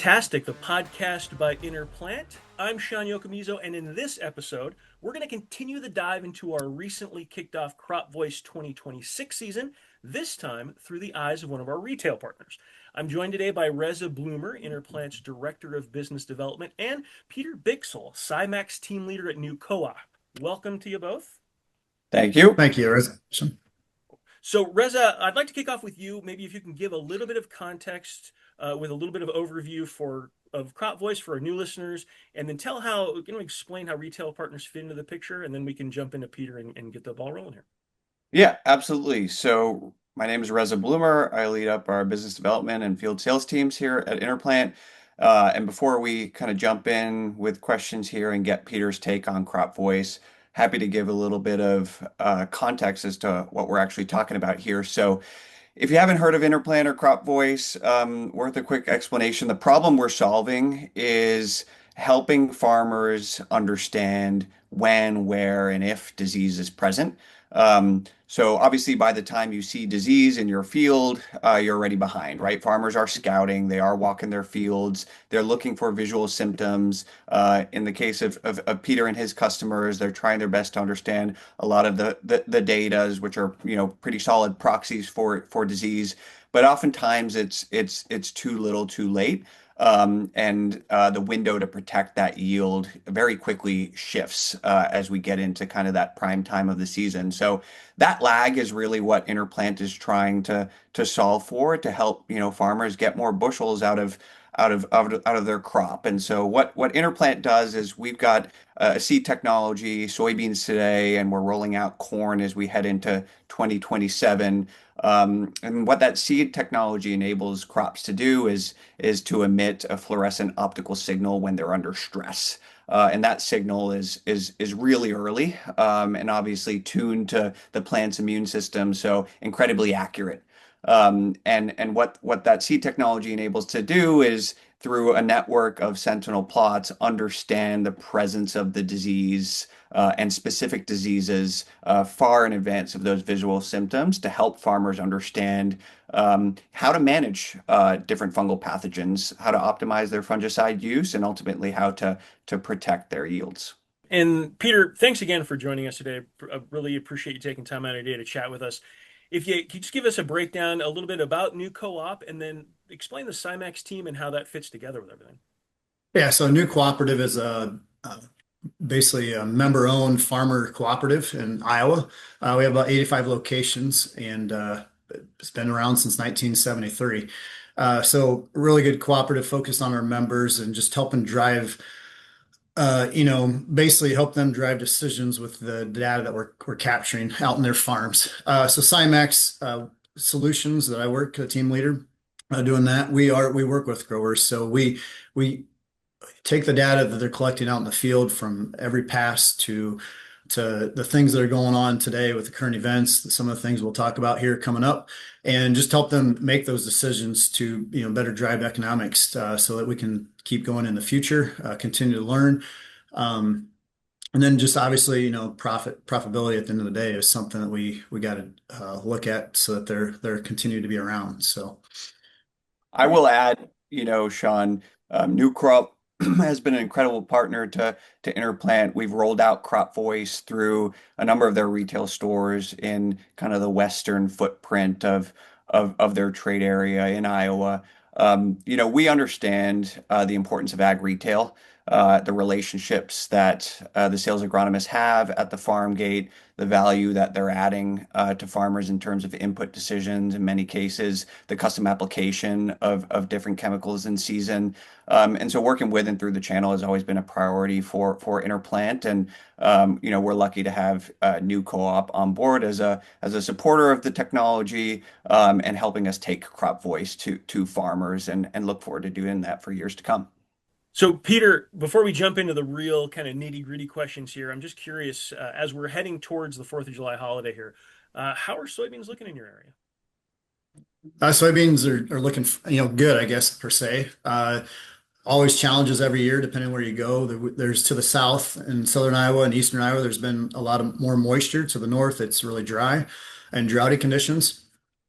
Croptastic, the podcast by InnerPlant. I'm Sean Yokomizo, and in this episode, we're going to continue the dive into our recently kicked off Crop Voice 2026 season, this time through the eyes of one of our retail partners. I'm joined today by Reza Bloomer, InnerPlant's Director of Business Development, and Peter Bixel, SciMax Team Leader at New Co-op. Welcome to you both. Thank you. Thank you, Reza. So, Reza, I'd like to kick off with you. Maybe if you can give a little bit of context with a little bit of overview of Crop Voice for our new listeners, and then explain how retail partners fit into the picture, and then we can jump into Peter and get the ball rolling here. Yeah, absolutely. So my name is Reza Bloomer. I lead up our business development and field sales teams here at InnerPlant. And before we kind of jump in with questions here and get Peter's take on Crop Voice, happy to give a little bit of context as to what we're actually talking about here. So if you haven't heard of InnerPlant or Crop Voice, worth a quick explanation. The problem we're solving is helping farmers understand when, where, and if disease is present. So obviously, by the time you see disease in your field, you're already behind, right? Farmers are scouting, they are walking their fields, they're looking for visual symptoms. In the case of Peter and his customers, they're trying their best to understand a lot of the datas, which are pretty solid proxies for disease. But oftentimes it's too little, too late. And the window to protect that yield very quickly shifts as we get into kind of that prime time of the season. So that lag is really what InnerPlant is trying to solve for, to help farmers get more bushels out of their crop. And so what InnerPlant does is we've got a seed technology, soybeans today, and we're rolling out corn as we head into 2027. And what that seed technology enables crops to do is to emit a fluorescent optical signal when they're under stress. And that signal is really early, and obviously tuned to the plant's immune system, so incredibly accurate. And what that seed technology enables to do is, through a network of sentinel plots, understand the presence of the disease and specific diseases far in advance of those visual symptoms, to help farmers understand how to manage different fungal pathogens, how to optimize their fungicide use, and ultimately how to protect their yields. And Peter, thanks again for joining us today. I really appreciate you taking time out of your day to chat with us. If you could just give us a breakdown, a little bit about New Co-op, and then explain the SciMax team and how that fits together with everything. Yeah, so New Cooperative is basically a member-owned farmer cooperative in Iowa. We have about 85 locations, and it's been around since 1973. So really good cooperative, focused on our members and just helping drive, basically help them drive decisions with the data that we're capturing out in their farms. So SciMax Solutions, that I work, a team leader doing that. We work with growers, so we take the data that they're collecting out in the field, from every pass to the things that are going on today with the current events, some of the things we'll talk about here coming up, and just help them make those decisions to better drive economics, so that we can keep going in the future, continue to learn. And then just obviously, profitability at the end of the day is something that we got to look at, so that they're continue to be around. So. I will add, Sean, New Crop has been an incredible partner to InnerPlant. We've rolled out Crop Voice through a number of their retail stores in kind of the western footprint of their trade area in Iowa. We understand the importance of ag retail, the relationships that the sales agronomists have at the farm gate, the value that they're adding to farmers in terms of input decisions, in many cases, the custom application of different chemicals in season. And so working with and through the channel has always been a priority for InnerPlant. And we're lucky to have New Co-op on board as a supporter of the technology, and helping us take Crop Voice to farmers, and look forward to doing that for years to come. So, Peter, before we jump into the real kind of nitty-gritty questions here, I'm just curious, as we're heading towards the 4th of July holiday here, how are soybeans looking in your area? Soybeans are looking, good, I guess, per se. Always challenges every year, depending where you go. There's to the south in southern Iowa and eastern Iowa, there's been a lot of more moisture. To the north, it's really dry and droughty conditions.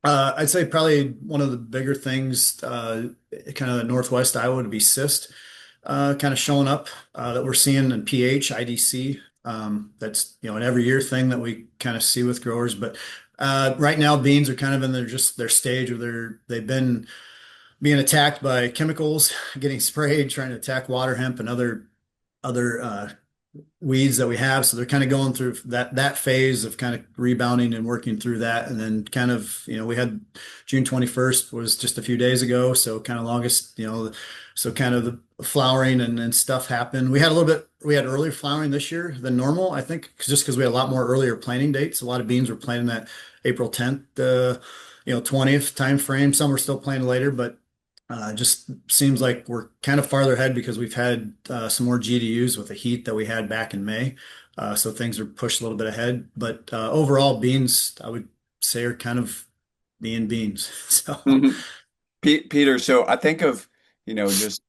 I'd say probably one of the bigger things, kind of Northwest Iowa would be cyst, kind of showing up that we're seeing in pH, IDC. That's an every year thing that we kind of see with growers. But right now, beans are kind of in their stage where they've been being attacked by chemicals, getting sprayed, trying to attack water hemp and other weeds that we have. So they're kind of going through that phase of kind of rebounding and working through that. And then kind of, we had June 21st was just a few days ago. So kind of longest, so kind of the flowering and stuff happened. We had earlier flowering this year than normal, I think, just because we had a lot more earlier planting dates. A lot of beans were planting that April 10th, 20th time frame. Some were still planted later, but just seems like we're kind of farther ahead because we've had some more GDUs with the heat that we had back in May. So things are pushed a little bit ahead. But overall, beans, I would say, are kind of being beans. So, Peter, so I think of, just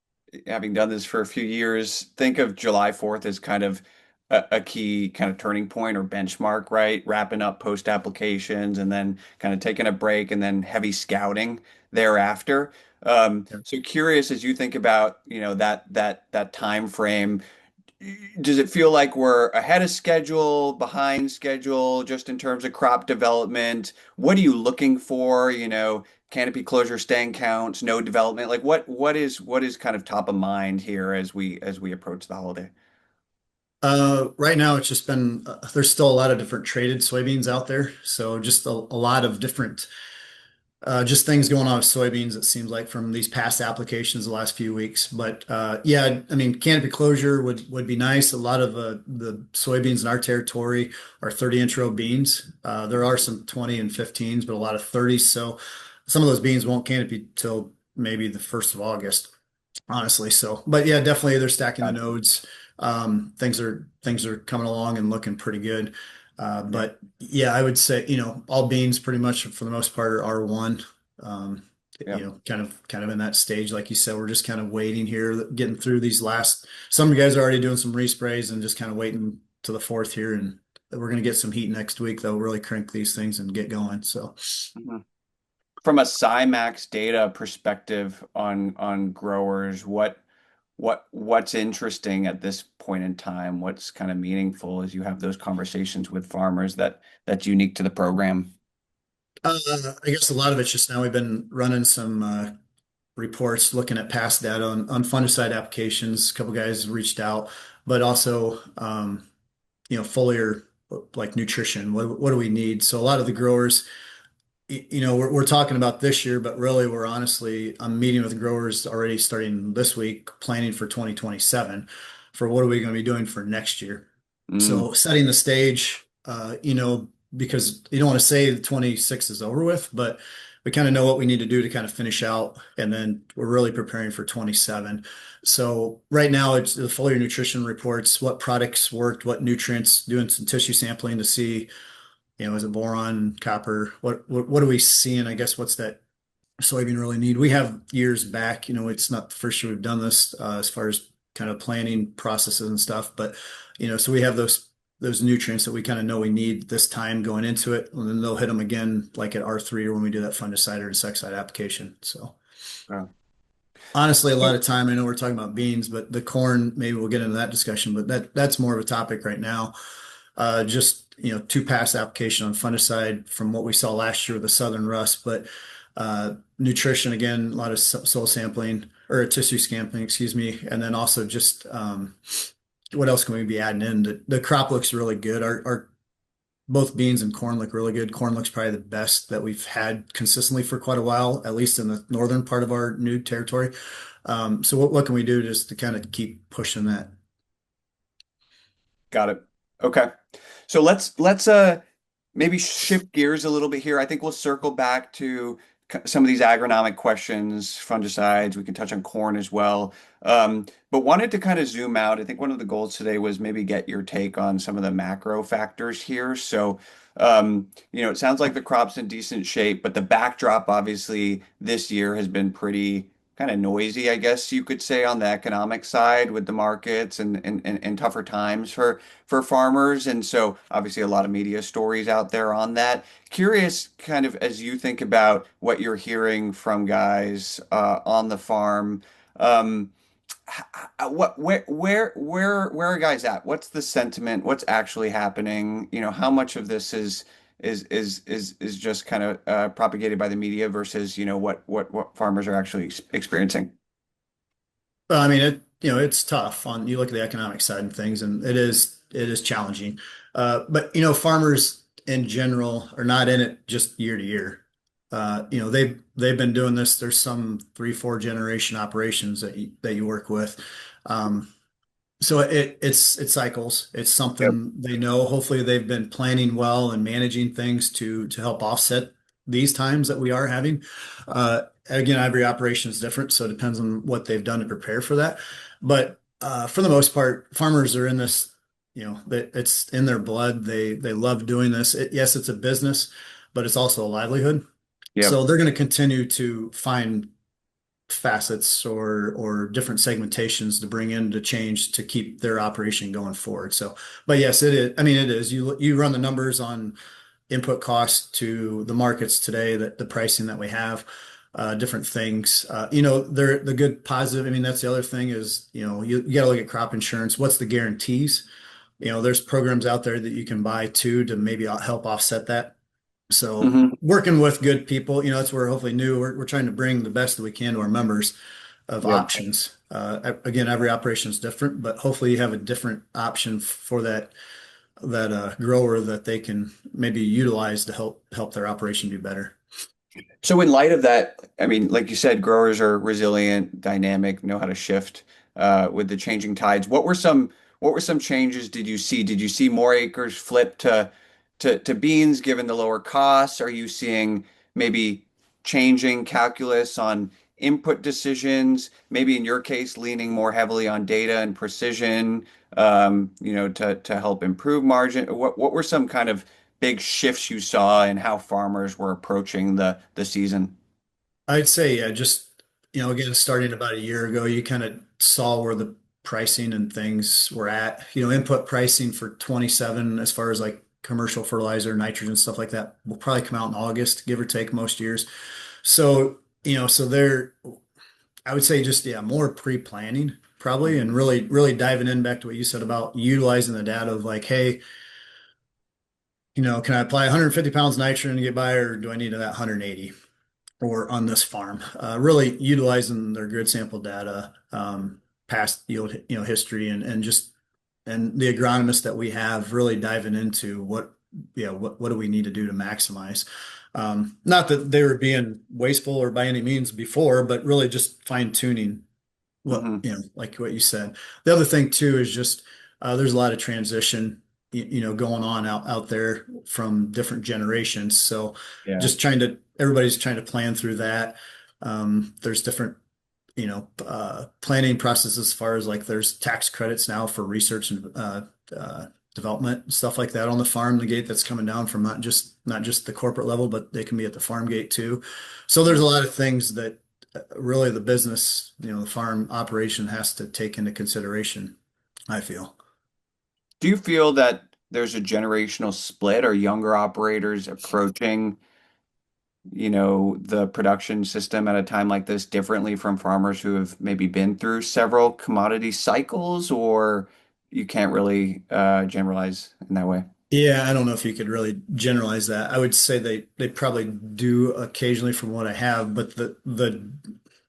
having done this for a few years, think of July 4th as kind of a key kind of turning point or benchmark, right? Wrapping up post applications and then kind of taking a break and then heavy scouting thereafter. So curious as you think about, that time frame, does it feel like we're ahead of schedule, behind schedule, just in terms of crop development? What are you looking for? Canopy closure, stand counts, node development. Like what is kind of top of mind here as we approach the holiday? right now, it's just been, there's still a lot of different traded soybeans out there. So just a lot of different just things going on with soybeans, it seems like from these past applications the last few weeks. But yeah, I mean, canopy closure would be nice. A lot of the soybeans in our territory are 30-inch row beans. There are some 20 and 15s, but a lot of 30s. So some of those beans won't canopy till maybe the 1st of August, honestly. So, but yeah, definitely they're stacking the Got it. nodes. Things are coming along and looking pretty good. Yeah. But yeah, I would say, all beans pretty much for the most part are R1. Um, Yeah. kind of in that stage, like you said, we're just kind of waiting here, getting through these last. Some guys are already doing some resprays and just kind of waiting to the 4th here, and we're going to get some heat next week. That'll really crank these things and get going. So, Mhm. From a SciMax data perspective on growers, what's interesting at this point in time? What's kind of meaningful as you have those conversations with farmers that's unique to the program? I guess a lot of it's just now we've been running some reports looking at past data on fungicide applications. A couple guys reached out, but also, foliar like nutrition. What do we need? So a lot of the growers, we're talking about this year, but really we're honestly, I'm meeting with growers already starting this week, planning for 2027 for what are we going to be doing for next year. Mm, So setting the stage, because you don't want to say the 26 is over with, but we kind of know what we need to do to kind of finish out. And then we're really preparing for 27. So right now it's the foliar nutrition reports, what products worked, what nutrients, doing some tissue sampling to see, is it boron, copper? What are we seeing? I guess what's that soybean really need? We have years back, it's not the first year we've done this as far as kind of planning processes and stuff, but so we have those nutrients that we kind of know we need this time going into it, and then they'll hit them again like at R3 or when we do that fungicide or insecticide application. So yeah. honestly, a lot of time, I know we're talking about beans, but the corn, maybe we'll get into that discussion, but that's more of a topic right now. Just, two pass application on fungicide from what we saw last year with the southern rust, but nutrition again, a lot of soil sampling or tissue sampling, excuse me, and then also just what else can we be adding in? The crop looks really good. Our both beans and corn look really good. Corn looks probably the best that we've had consistently for quite a while, at least in the northern part of our new territory. So what can we do just to kind of keep pushing that? Got it. Okay. So let's maybe shift gears a little bit here. I think we'll circle back to some of these agronomic questions, fungicides. We can touch on corn as well. But wanted to kind of zoom out. I think one of the goals today was maybe get your take on some of the macro factors here. So, it sounds like the crop's in decent shape, but the backdrop obviously this year has been pretty kind of noisy, I guess you could say, on the economic side with the markets and tougher times for farmers. And so obviously a lot of media stories out there on that. Curious, kind of as you think about what you're hearing from guys on the farm. Um, what where are guys at? What's the sentiment? What's actually happening? How much of this is just kind of propagated by the media versus what farmers are actually experiencing? Well, I mean, it's tough on you look at the economic side of things, and it is challenging. But farmers in general are not in it just year to year. They've been doing this. There's some 3, 4 generation operations that you work with. Um, so it cycles. It's Yep. something they know. Hopefully, they've been planning well and managing things to help offset these times that we are having. Again, every operation is different, so it depends on what they've done to prepare for that. But for the most part, farmers are in this. That it's in their blood. They love doing this. Yes, it's a business, but it's also a livelihood. Yep. So they're going to continue to find facets or different segmentations to bring in to change to keep their operation going forward. So, but yes, it is. I mean, it is. You run the numbers on input costs to the markets today, that the pricing that we have, different things. They're the good positive. I mean, that's the other thing is, you got to look at crop insurance. What's the guarantees? There's programs out there that you can buy too to maybe help offset that. So Hmm. working with good people, that's where hopefully we're trying to bring the best that we can to our members of Yep. options. Again, every operation is different, but hopefully you have a different option for that grower that they can maybe utilize to help their operation do better. So in light of that, I mean, like you said, growers are resilient, dynamic, know how to shift with the changing tides. What were some changes did you see? Did you see more acres flip to beans given the lower costs? Are you seeing maybe changing calculus on input decisions? Maybe in your case, leaning more heavily on data and precision, to help improve margin. What were some kind of big shifts you saw in how farmers were approaching the season? I'd say, yeah, just, again, starting about a year ago, you kind of saw where the pricing and things were at. Input pricing for 27, as far as like commercial fertilizer, nitrogen, stuff like that, will probably come out in August, give or take most years. So, I would say just, yeah, more pre-planning probably, and really, really diving in back to what you said about utilizing the data of like, hey, can I apply 150 pounds nitrogen to get by, or do I need that 180? Or on this farm, really utilizing their grid sample data, past yield, history, and the agronomists that we have really diving into what do we need to do to maximize. Not that they were being wasteful or by any means before, but really just fine tuning Hmm. like what you said. The other thing too is just there's a lot of transition, going on out there from different generations. So Yeah. just everybody's trying to plan through that. There's different, planning processes as far as like there's tax credits now for research and development and stuff like that on the farm, the gate that's coming down from not just the corporate level, but they can be at the farm gate too. So there's a lot of things that really the business, the farm operation has to take into consideration, I feel. Do you feel that there's a generational split? Or younger operators approaching, the production system at a time like this differently from farmers who have maybe been through several commodity cycles, or you can't really generalize in that way? Yeah, I don't know if you could really generalize that. I would say they probably do occasionally from what I have, but the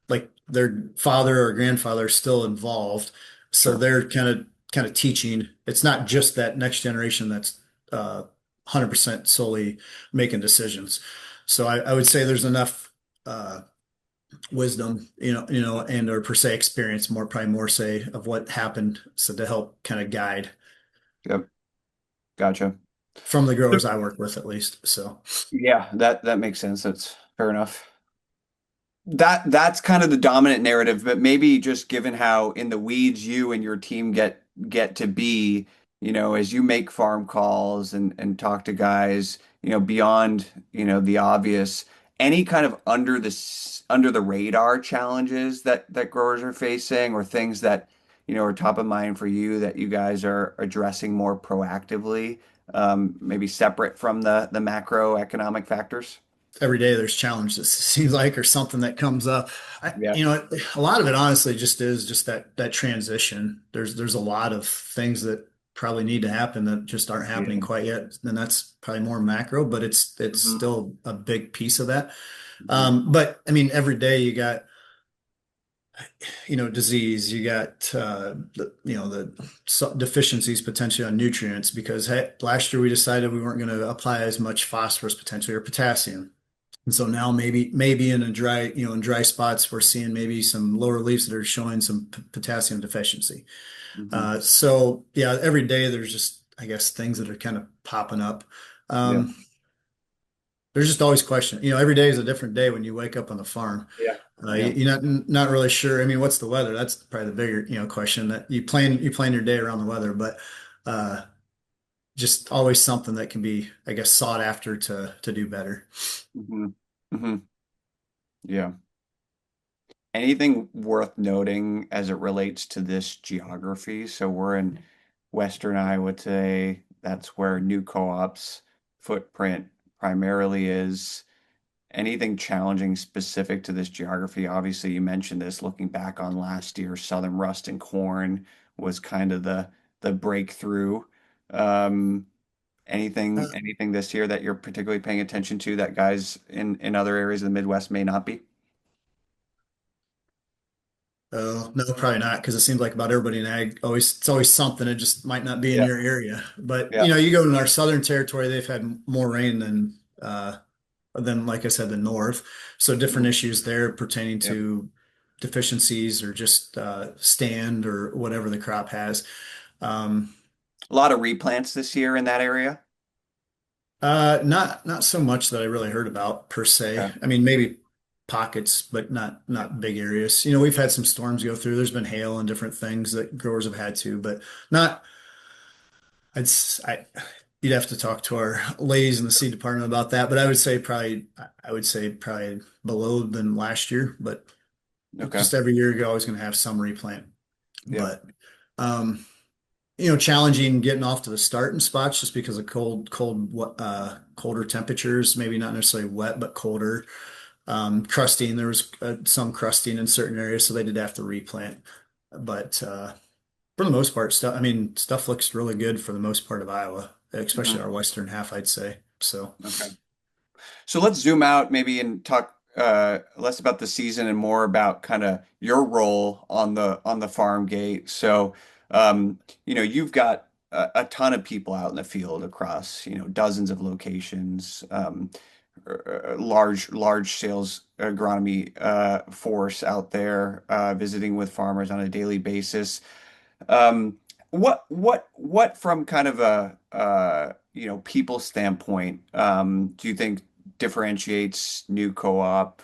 like their father or grandfather is still involved, so Sure. they're kind of teaching. It's not just that next generation that's 100% solely making decisions. So I would say there's enough wisdom, and or per se experience, probably more say of what happened, so to help kind of guide Yep. Gotcha. from the growers I work with at least. So. Yeah, that makes sense. That's fair enough. That's kind of the dominant narrative, but maybe just given how in the weeds you and your team get to be, as you make farm calls and talk to guys, beyond, the obvious, any kind of under the radar challenges that growers are facing, or things that are top of mind for you that you guys are addressing more proactively, maybe separate from the macroeconomic factors? Every day there's challenges, it seems like, or something that comes up. Yeah. A lot of it honestly just is just that transition. There's a lot of things that probably need to happen that just aren't happening Yeah. quite yet. And that's probably more macro, but it's Hmm. still a big piece of that. Hmm. But I mean, every day you got, disease, you got, the deficiencies potentially on nutrients because hey, last year we decided we weren't going to apply as much phosphorus potentially or potassium. And so now maybe in a dry, in dry spots, we're seeing maybe some lower leaves that are showing some potassium deficiency. Hmm. So yeah, every day there's just, I guess, things that are kind of popping up. Yeah. Um, there's just always question. Every day is a different day when you wake up on the farm. Yeah. Yeah. You're not really sure. I mean, what's the weather? That's probably the bigger, question that you plan your day around the weather, but uh, just always something that can be, I guess, sought after to do better. Hmm. Hmm. Yeah. Anything worth noting as it relates to this geography? So we're in Western Iowa today. That's where new co-op's footprint primarily is. Anything challenging specific to this geography? Obviously, you mentioned this looking back on last year, southern rust and corn was kind of the breakthrough. Um, anything this year that you're particularly paying attention to that guys in other areas of the Midwest may not be? Oh, no, probably not, because it seems like about everybody in ag it's always something. It just might not be in Yeah. your area. But Yeah. you go in our southern territory, they've had more rain than like I said, the north. So different Mhm. issues there pertaining Yep. to deficiencies or just stand or whatever the crop has. Um, A lot of replants this year in that area. not so much that I really heard about per se. Okay. I mean, maybe pockets, but Yep. not big areas. We've had some storms go through. There's been hail and different things that growers have had to, but not. I you'd have to talk to our ladies in the seed department about that, but I would say probably below than last year, but Okay. just every year you're always going to have some replant. Yep. But um, challenging getting off to the starting spots just because of colder temperatures, maybe not necessarily wet, but colder. Crusting, there was some crusting in certain areas, so they did have to replant. But for the most part, stuff looks really good for the most part of Iowa, especially Hmm. our western half, I'd say. So Okay. So let's zoom out maybe and talk less about the season and more about kind of your role on the farm gate. So you've got a ton of people out in the field across dozens of locations, large sales agronomy force out there visiting with farmers on a daily basis. Um, what from kind of a people standpoint, do you think differentiates new co-op?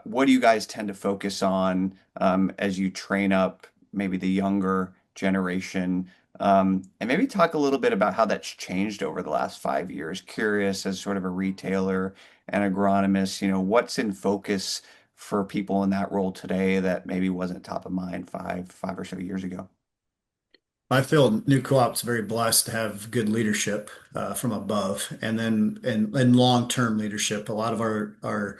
What do you guys tend to focus on as you train up maybe the younger generation? And maybe talk a little bit about how that's changed over the last 5 years. Curious as sort of a retailer and agronomist, what's in focus for people in that role today that maybe wasn't top of mind five or so years ago? I feel new co-op's very blessed to have good leadership from above, and then and long-term leadership. A lot of our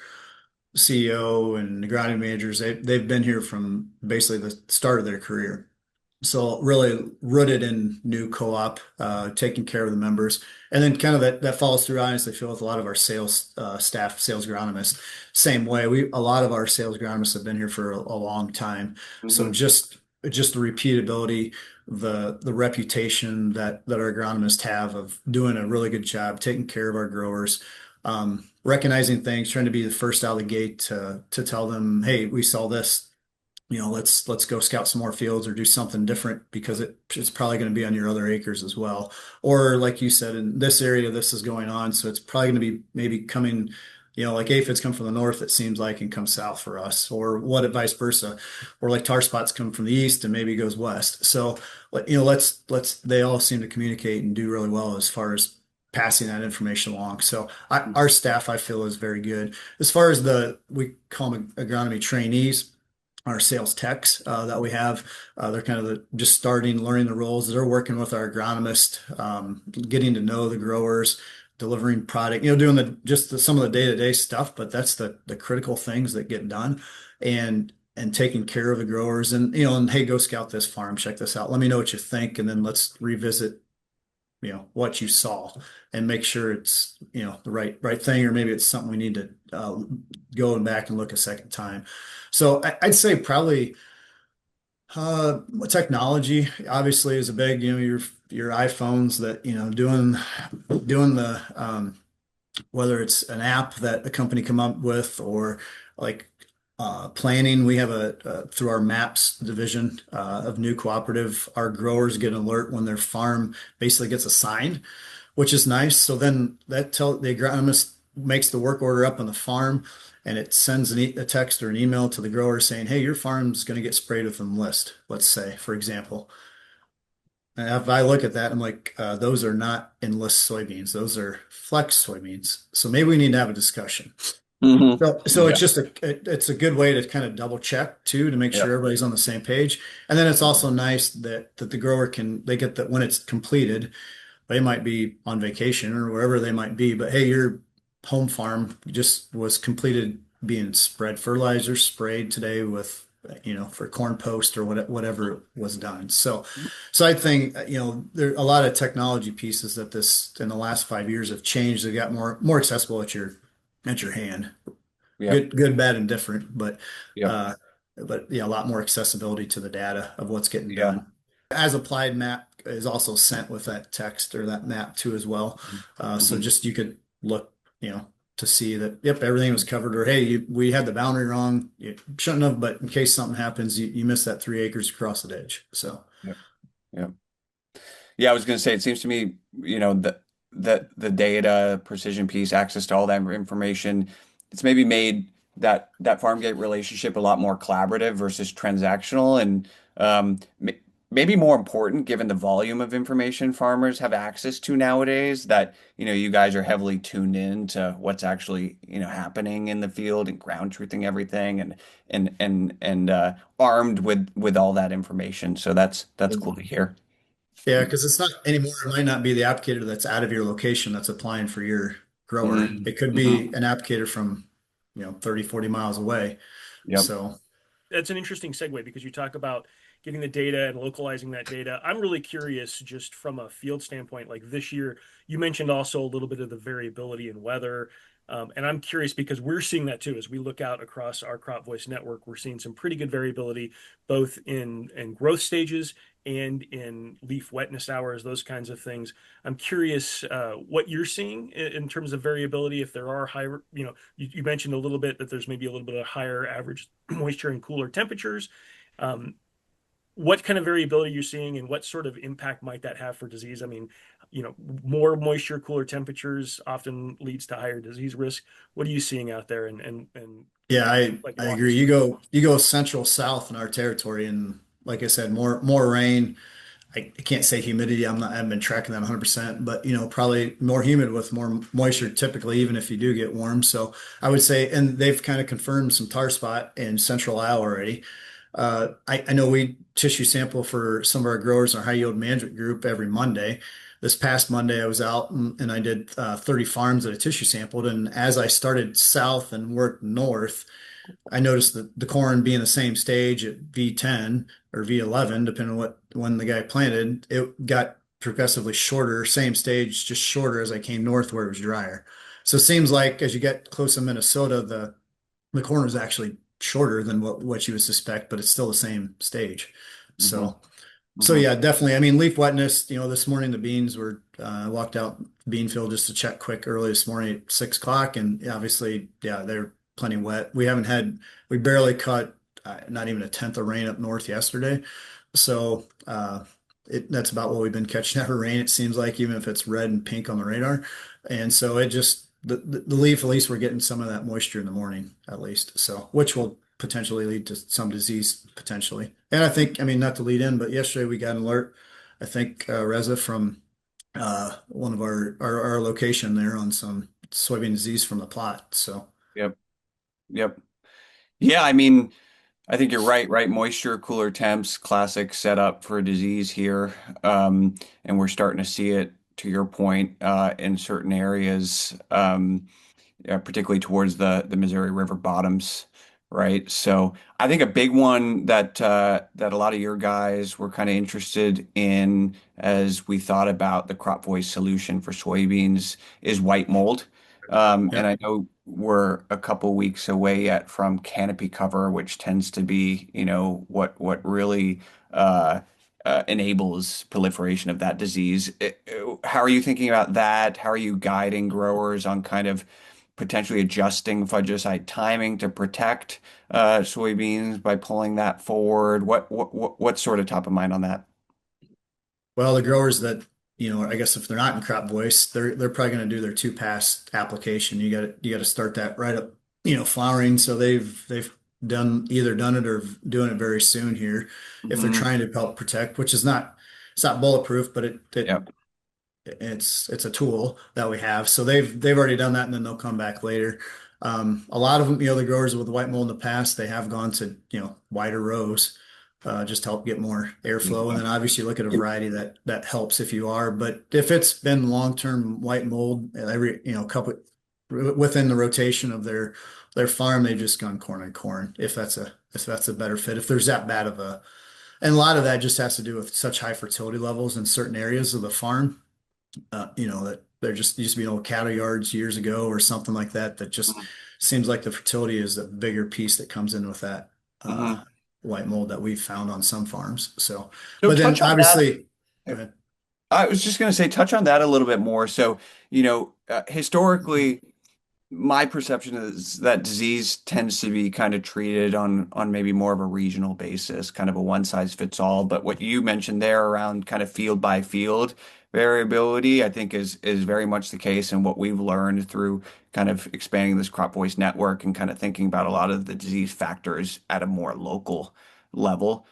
CEO and agronomy managers, they've been here from basically the start of their career. So really rooted in new co-op, taking care of the members, and then kind of that follows through. I honestly feel with a lot of our sales staff, sales agronomists, same way. A lot of our sales agronomists have been here for a long time. So Hmm. just the repeatability, the reputation that our agronomists have of doing a really good job taking care of our growers, recognizing things, trying to be the first out of the gate to tell them, hey, we saw this, let's go scout some more fields or do something different because it's probably going to be on your other acres as well. Or like you said, in this area, this is going on, so it's probably going to be maybe coming, like aphids come from the north, it seems like, and come south for us, or what if vice versa, or like tar spots come from the east and maybe goes west. So, let's they all seem to communicate and do really well as far as passing that information along. So our staff, I feel, is very good. As far as we call them agronomy trainees, our sales techs that we have, they're kind of just starting, learning the roles. They're working with our agronomist, getting to know the growers, delivering product, doing some of the day-to-day stuff, but that's the critical things that get done. And taking care of the growers and hey, go scout this farm, check this out. Let me know what you think, and then let's revisit what you saw and make sure it's the right thing, or maybe it's something we need to go back and look a second time. So I'd say probably technology obviously is a big, your iPhones that doing the whether it's an app that the company come up with, or like planning. We have through our maps division of new Cooperative, our growers get an alert when their farm basically gets assigned, which is nice. So then the agronomist makes the work order up on the farm, and it sends a text or an email to the grower saying, hey, your farm's going to get sprayed with Enlist, let's say, for example. And if I look at that, I'm like, those are not Enlist soybeans. Those are Flex soybeans. So maybe we need to have a discussion. Hmm. So Yeah. it's just it's a good way to kind of double check too, to make Yeah. sure everybody's on the same page. And then it's also nice that the grower they get that when it's completed, they might be on vacation or wherever they might be, but hey, your home farm just was completed being spread fertilizer, sprayed today with, for corn post or whatever was done. So I think, there are a lot of technology pieces that this in the last 5 years have changed. They got more accessible at your hand. Yep. Good, bad, and different, Yep. uh, but yeah, a lot more accessibility to the data of what's getting Yeah. done. As applied map is also sent with that text or that map too as well. So Hmm. just you could look, to see that, yep, everything was covered, or hey, we had the boundary wrong. You shouldn't have, but in case something happens, you missed that 3 acres across the edge. So Yep. Yep. Yeah, I was going to say, it seems to me, that the data precision piece, access to all that information, it's maybe made that farm gate relationship a lot more collaborative versus transactional, and maybe more important given the volume of information farmers have access to nowadays. That you guys are heavily tuned in to what's actually happening in the field and ground truthing everything, and armed with all that information. So that's cool to hear. yeah, because it's not anymore. It might not be the applicator that's out of your location that's applying for your grower. Mm-hmm. It could be an applicator from, 30, 40 miles away. Yep. So That's an interesting segue because you talk about getting the data and localizing that data. I'm really curious, just from a field standpoint, like this year, you mentioned also a little bit of the variability in weather. And I'm curious because we're seeing that too. As we look out across our Crop Voice network, we're seeing some pretty good variability, both in growth stages and in leaf wetness hours, those kinds of things. I'm curious what you're seeing in terms of variability. If there are higher, you mentioned a little bit that there's maybe a little bit of higher average moisture and cooler temperatures. Um, what kind of variability you're seeing, and what sort of impact might that have for disease? I mean, more moisture, cooler temperatures often leads to higher disease risk. What are you seeing out there? And yeah, maybe I like I walk agree. us You through it. go you go central south in our territory, and like I said, more rain. I can't say humidity. I haven't been tracking that 100%, but probably more humid with more moisture typically, even if you do get warm. So I would say, and they've kind of confirmed some tar spot in central Iowa already. I know we tissue sample for some of our growers in our high yield management group every Monday. This past Monday, I was out and I did 30 farms that I tissue sampled. And as I started south and worked north, I noticed that the corn being the same stage at V10 or V11, depending on when the guy planted, it got progressively shorter, same stage, just shorter as I came north where it was drier. So it seems like as you get close to Minnesota, the corn is actually shorter than what you would suspect, but it's still the same stage. Hmm. So Hmm. yeah, definitely. I mean, leaf wetness, this morning the beans were, I walked out bean field just to check quick early this morning at 6 o'clock. And obviously, yeah, they're plenty wet. We barely cut not even a tenth of rain up north yesterday. So, that's about what we've been catching every rain. It seems like, even if it's red and pink on the radar. And so the leaf, at least we're getting some of that moisture in the morning, at least. So, which will potentially lead to some disease potentially. And I think, I mean, not to lead in, but yesterday we got an alert, I think, Reza, from one of our location there on some soybean disease from the plot. So Yep. Yep. Yeah, I mean, I think you're right, right? Moisture, cooler temps, classic setup for a disease here. And we're starting to see it, to your point, in certain areas. Particularly towards the Missouri River bottoms, right? So I think a big one that a lot of your guys were kind of interested in as we thought about the crop voice solution for soybeans is white mold. And yep. I know we're a couple weeks away yet from canopy cover, which tends to be, what really enables proliferation of that disease. How are you thinking about that? How are you guiding growers on kind of potentially adjusting fungicide timing to protect soybeans by pulling that forward? What's sort of top of mind on that? Well, the growers that, I guess if they're not in crop voice, they're probably going to do their two pass application. You got to start that right up, flowering. So they've done it or doing it very soon here. If they're Hmm. trying to help protect, which is not it's not bulletproof, but Yep. it's a tool that we have. So they've already done that, and then they'll come back later. A lot of them, the growers with white mold in the past, they have gone to wider rows, just to help get more airflow. And then obviously look at a variety that helps if you are. But if it's been long-term white mold, every couple within the rotation of their farm, they've just gone corn and corn. If that's a better fit, if there's that bad of a, and a lot of that just has to do with such high fertility levels in certain areas of the farm, that there just used to be old cattle yards years ago or something like that, that just seems like the fertility is a bigger piece that comes in with that Hmm. white mold that we've found on some farms. So, So but then touch on that. obviously, go ahead. I was just going to say, touch on that a little bit more. So, historically, my perception is that disease tends to be kind of treated on maybe more of a regional basis, kind of a one size fits all. But what you mentioned there around kind of field by field variability, I think is very much the case. And what we've learned through kind of expanding this crop voice network and kind of thinking about a lot of the disease factors at a more local level.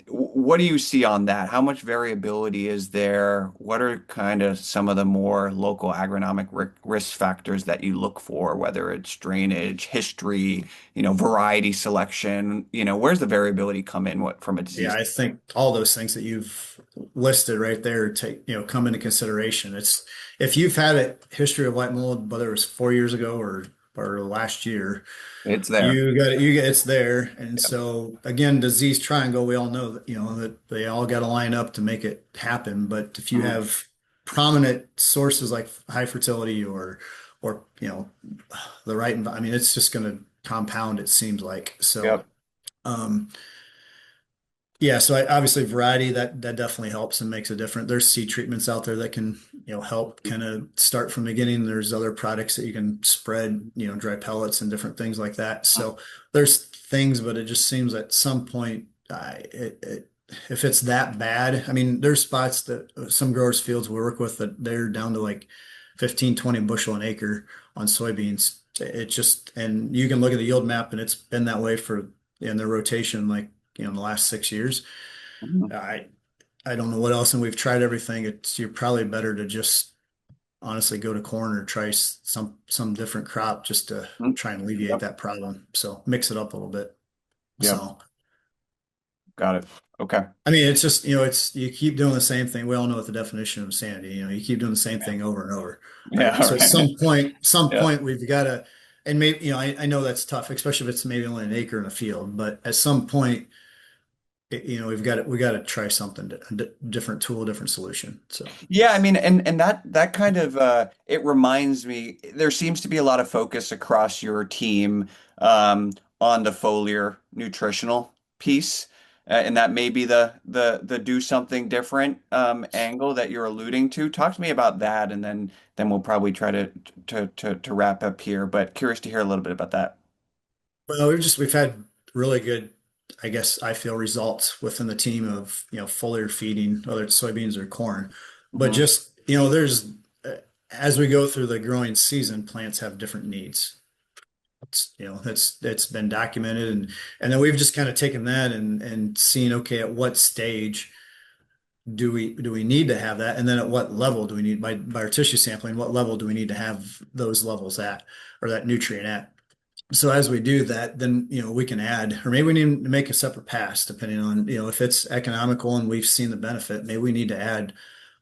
What do you see on that? How much variability is there? What are kind of some of the more local agronomic risk factors that you look for, whether it's drainage, history, variety selection? Where's the variability come in from a Yeah, disease? I think all those things that you've listed right there come into consideration. It's if you've had a history of white mold, whether it was 4 years ago or last year, It's there. it's there. And so again, disease triangle, we all know that, that they all got to line up to make it happen. But if you Mhm. have prominent sources like high fertility or the right, I mean, it's just going to compound, it seems like. So, Yep. um, yeah, so obviously variety that definitely helps and makes a difference. There's seed treatments out there that can, help kind of start from the beginning. There's other products that you can spread, dry pellets and different things like that. So there's things, but it just seems at some point, if it's that bad, I mean, there's spots that some growers fields we work with that they're down to like 15, 20 bushel an acre on soybeans. It just, and you can look at the yield map and it's been that way for in their rotation, like in the last 6 years. Mhm. I I don't know what else, and we've tried everything. You're probably better to just honestly go to corn or try some different crop just to Mhm. try and alleviate Yep. that problem. So mix it up a little bit. Yep. So Got it. Okay. I mean, it's just it's you keep doing the same thing. We all know what the definition of insanity. You keep doing the same thing over and over, Yeah. right? All So at right. some Yeah. point we've got to, and maybe I know that's tough, especially if it's maybe only an acre in a field, but at some point we got to try something, different tool, different solution. So Yeah, I mean, and that kind of it reminds me, there seems to be a lot of focus across your team on the foliar nutritional piece, and that may be the do something different angle that you're alluding to. Talk to me about that, and then we'll probably try to wrap up here. But curious to hear a little bit about that. well, we've had really good, I guess I feel, results within the team of foliar feeding, whether it's soybeans or corn. But Hmm. just there's as we go through the growing season, plants have different needs. It's been documented, and then we've just kind of taken that and seen, okay, at what stage do we need to have that? And then at what level do we need by our tissue sampling, what level do we need to have those levels at or that nutrient at? So as we do that, then we can add, or maybe we need to make a separate pass depending on if it's economical and we've seen the benefit. Maybe we need to add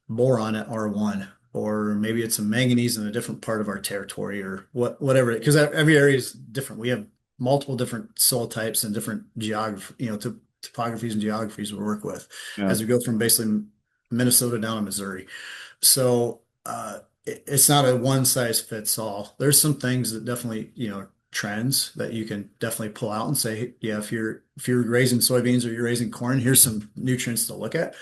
boron at R1, or maybe it's a manganese in a different part of our territory, or whatever. Because every area is different. We have multiple different soil types and different geography, topographies and geographies we work with Yeah. as we go from basically Minnesota down to Missouri. So it's not a one size fits all. There's some things that definitely, trends that you can definitely pull out and say, yeah, if you're raising soybeans or you're raising corn, here's some nutrients to look at.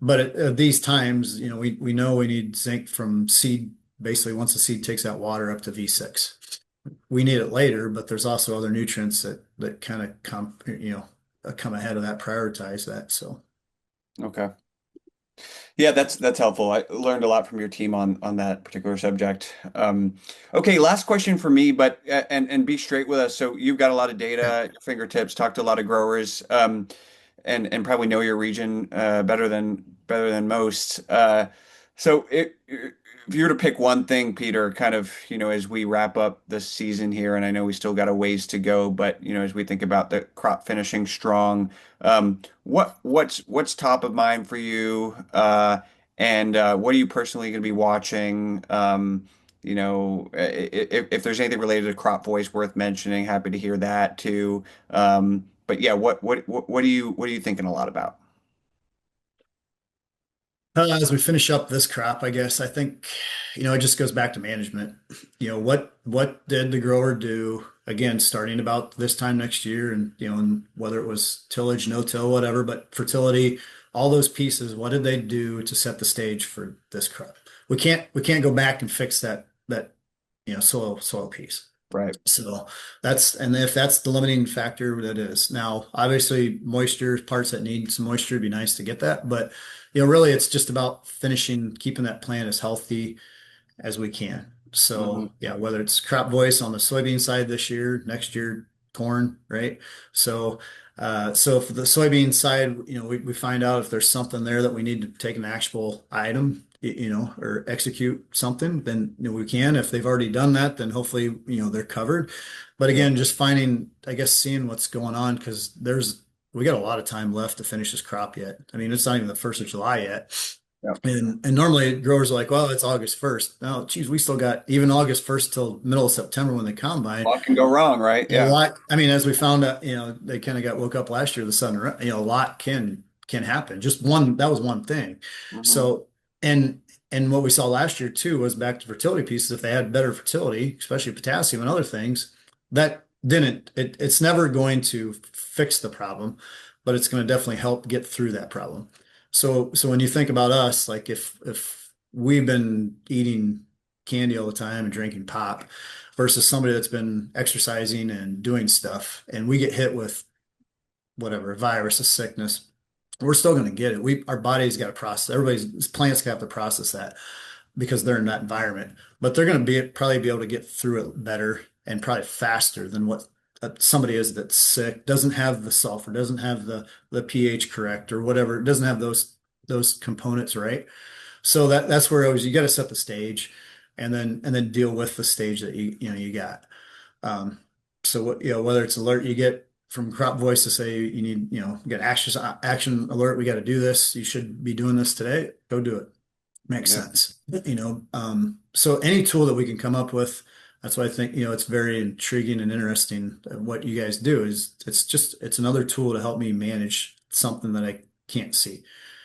But at these times, we know we need zinc from seed. Basically, once the seed takes out water up to V6, we need it later. But there's also other nutrients that kind of come ahead of that, prioritize that. So Okay. Yeah, that's helpful. I learned a lot from your team on that particular subject. Okay, last question for me, but and be straight with us. So you've got a lot of data at your fingertips, talked to a lot of growers, and probably know your region better than most. So if you were to pick one thing, Peter, kind of, as we wrap up this season here, and I know we still got a ways to go, but as we think about the crop finishing strong, what's top of mind for you? And what are you personally going to be watching? If there's anything related to crop voice worth mentioning, happy to hear that too. But yeah, what are you thinking a lot about? as we finish up this crop, I guess I think it just goes back to management. What did the grower do again, starting about this time next year, and whether it was tillage, no till, whatever, but fertility, all those pieces. What did they do to set the stage for this crop? We can't go back and fix that soil piece. Right. So and if that's the limiting factor, that is. Now, obviously, moisture, parts that need some moisture, would be nice to get that. But, really, it's just about finishing, keeping that plant as healthy as we can. Hmm. So, yeah, whether it's crop voice on the soybean side this year, next year, corn, right? So for the soybean side, we find out if there's something there that we need to take an actual item, or execute something, then we can. If they've already done that, then hopefully, they're covered. But Yeah. again, just finding, I guess, seeing what's going on because we got a lot of time left to finish this crop yet. I mean, it's not even the 1st of July yet. Yeah. And normally growers are like, well, it's August 1st. No, geez, we still got even August 1st till middle of September when they combine. A lot can go wrong, right? A Yeah. lot. I mean, as we found out, they kind of got woke up last year, the sun, a lot can happen. Just one, that was one thing. Hmm. So, and what we saw last year too was back to fertility pieces. If they had better fertility, especially potassium and other things, that didn't, it's never going to fix the problem, but it's going to definitely help get through that problem. So when you think about us, like if we've been eating candy all the time and drinking pop versus somebody that's been exercising and doing stuff, and we get hit with whatever, a virus, a sickness, we're still going to get it. Our body's got to process. Everybody's plants have to process that because they're in that environment. But they're going to probably be able to get through it better and probably faster than what somebody is that's sick, doesn't have the sulfur, doesn't have the pH correct or whatever, doesn't have those components right. So that's where you got to set the stage, and then deal with the stage that you got. Um, so whether it's alert you get from crop voice to say you need, you get action alert, we got to do this. You should be doing this today. Go do it. Makes Yeah. sense. So any tool that we can come up with, that's why I think, it's very intriguing and interesting. What you guys do is it's another tool to help me manage something that I can't see.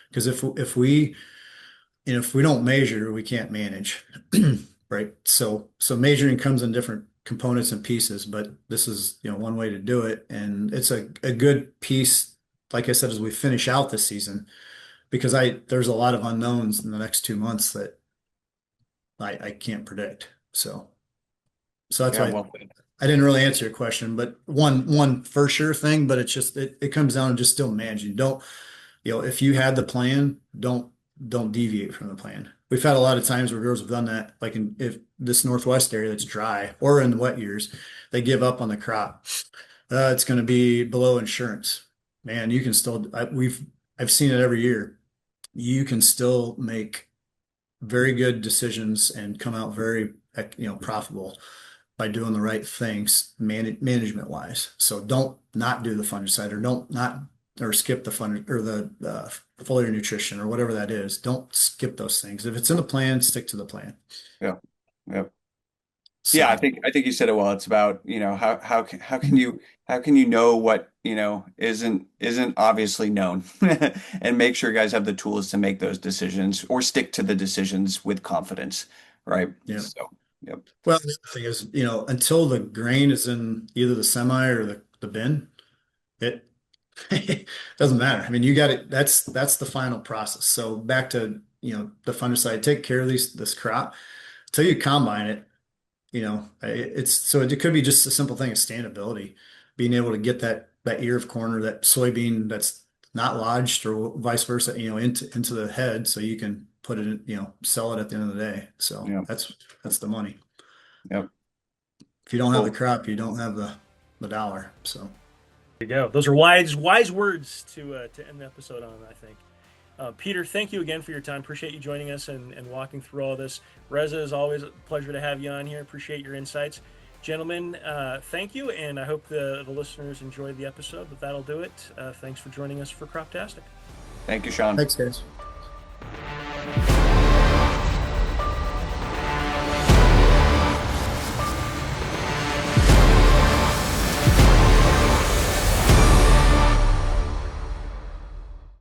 Because if we don't measure, we can't manage. Right. So measuring comes in different components and pieces, but this is, one way to do it. And it's a good piece, like I said, as we finish out this season, because there's a lot of unknowns in the next 2 months that I can't predict. So that's Yeah. why Well, I didn't really answer your question, but one for sure thing, but it's just, it comes down to just still managing. Don't, if you had the plan, don't deviate from the plan. We've had a lot of times where girls have done that, like if this Northwest area that's dry or in the wet years, they give up on the crop. It's going to be below insurance. Man, you can still, I've seen it every year. you can still make very good decisions and come out very, profitable by doing the right things management wise. So don't not do the fungicide, or don't not or skip the fun or the foliar nutrition or whatever that is. Don't skip those things. If it's in the plan, stick to the plan. Yeah. Yeah. Yeah, So I think you said it well. It's about, how can you know what, isn't obviously known and make sure you guys have the tools to make those decisions or stick to the decisions with confidence, right? yeah. So, yep. Well, the other thing is, until the grain is in either the semi or the bin, it it doesn't matter. I mean, you got it. That's the final process. So back to, the fungicide, take care of this crop until you combine it. It's so it could be just a simple thing of standability, being able to get that ear of corn or that soybean that's not lodged or vice versa, into the head, so you can put it in, sell it at the end of the day. So Yeah. that's the money. Yep. If you don't have the Cool. crop, you don't have the dollar. So There you go. Those are wise words to end the episode on, I think. Peter, thank you again for your time. Appreciate you joining us and walking through all this. Reza, is always a pleasure to have you on here. Appreciate your insights. Gentlemen, thank you, and I hope the listeners enjoyed the episode, but that'll do it. Thanks for joining us for Croptastic. Thank you, Sean. thanks, guys.